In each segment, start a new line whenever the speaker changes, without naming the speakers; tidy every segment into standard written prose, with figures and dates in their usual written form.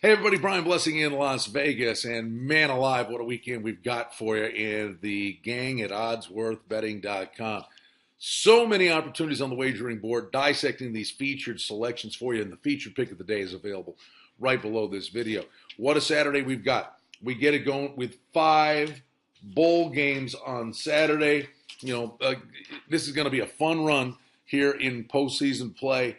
Hey everybody, Brian Blessing in Las Vegas, and man alive, what a weekend we've got for you in the gang at oddsworthbetting.com. So many opportunities on the wagering board, dissecting these featured selections for you, and the featured pick of the day is available right below this video. What a Saturday we've got. We get it going with 5 bowl games on Saturday. This is going to be a fun run here in postseason play.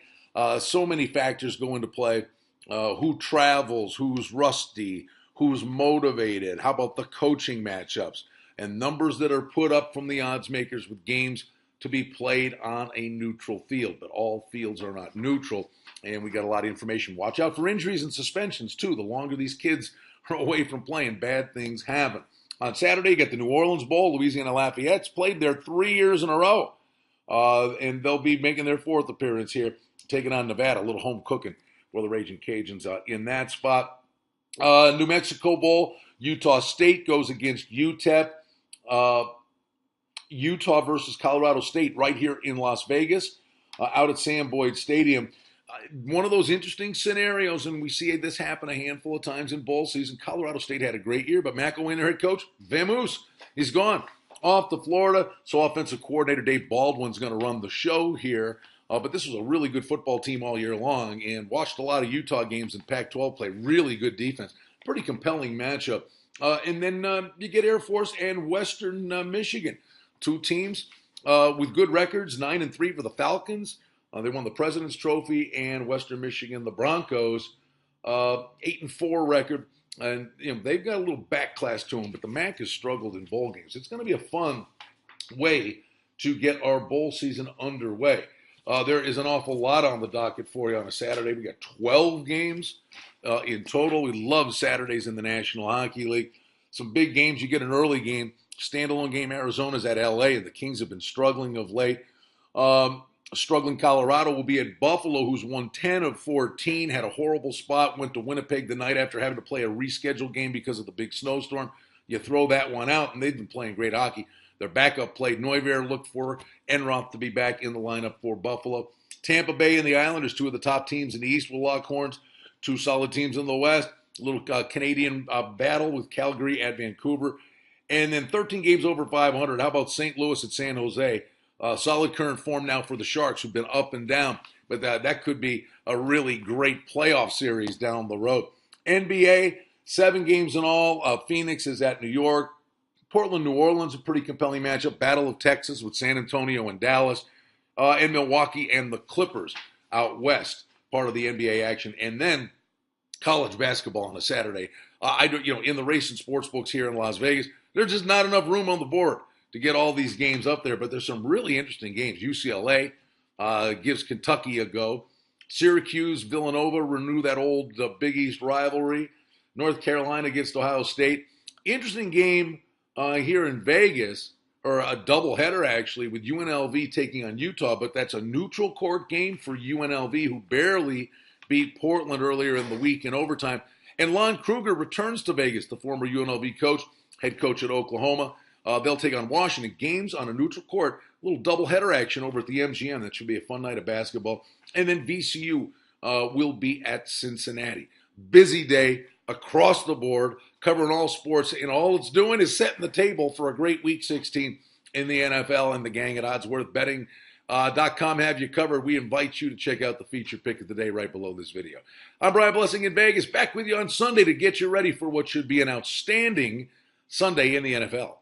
So many factors go into play. Who travels, who's rusty, who's motivated, how about the coaching matchups, and numbers that are put up from the odds makers with games to be played on a neutral field. But all fields are not neutral, and we got a lot of information. Watch out for injuries and suspensions, too. The longer these kids are away from playing, bad things happen. On Saturday, you get the New Orleans Bowl. Louisiana Lafayette's played there 3 years in a row, and they'll be making their 4th appearance here, taking on Nevada, a little home cooking for the Raging Cajuns in that spot. New Mexico Bowl, Utah State goes against UTEP. Utah versus Colorado State right here in Las Vegas, out at Sam Boyd Stadium. One of those interesting scenarios, and we see this happen a handful of times in bowl season. Colorado State had a great year, but McElwain, their head coach, Vamoose, he's gone off to Florida. So offensive coordinator Dave Baldwin's going to run the show here. But this was a really good football team all year long, and watched a lot of Utah games in Pac-12 play. Really good defense. Pretty compelling matchup. And then you get Air Force and Western Michigan. 2 teams with good records, 9-3 for the Falcons. They won the President's Trophy, and Western Michigan, the Broncos, 8-4 record. And they've got a little back class to them, but the MAC has struggled in bowl games. It's going to be a fun way to get our bowl season underway. There is an awful lot on the docket for you on a Saturday. We got 12 games in total. We love Saturdays in the National Hockey League. Some big games. You get an early game, standalone game. Arizona's at LA, and the Kings have been struggling of late. Struggling Colorado will be at Buffalo, who's won 10 of 14, had a horrible spot, went to Winnipeg the night after having to play a rescheduled game because of the big snowstorm. You throw that one out, and they've been playing great hockey. Their backup played Neuver, looked for Enroth to be back in the lineup for Buffalo. Tampa Bay and the Islanders, 2 of the top teams in the East, will lock horns. 2 solid teams in the West. A little Canadian battle with Calgary at Vancouver. And then 13 games over 500. How about St. Louis at San Jose? Solid current form now for the Sharks, who've been up and down. But that could be a really great playoff series down the road. NBA, 7 games in all. Phoenix is at New York. Portland, New Orleans, a pretty compelling matchup. Battle of Texas with San Antonio and Dallas. And Milwaukee and the Clippers out west, part of the NBA action. And then college basketball on a Saturday. In the race and sports books here in Las Vegas, there's just not enough room on the board to get all these games up there. But there's some really interesting games. UCLA gives Kentucky a go. Syracuse, Villanova renew that old Big East rivalry. North Carolina against Ohio State. Interesting game here in Vegas, or a doubleheader actually, with UNLV taking on Utah, but that's a neutral court game for UNLV, who barely beat Portland earlier in the week in overtime. And Lon Kruger returns to Vegas, the former UNLV coach, head coach at Oklahoma. They'll take on Washington. Games on a neutral court, a little doubleheader action over at the MGM. That should be a fun night of basketball. And then VCU will be at Cincinnati. Busy day across the board, covering all sports, and all it's doing is setting the table for a great Week 16 in the NFL. And the gang at oddsworthbetting.com have you covered. We invite you to check out the featured pick of the day right below this video. I'm Brian Blessing in Vegas, back with you on Sunday to get you ready for what should be an outstanding Sunday in the NFL.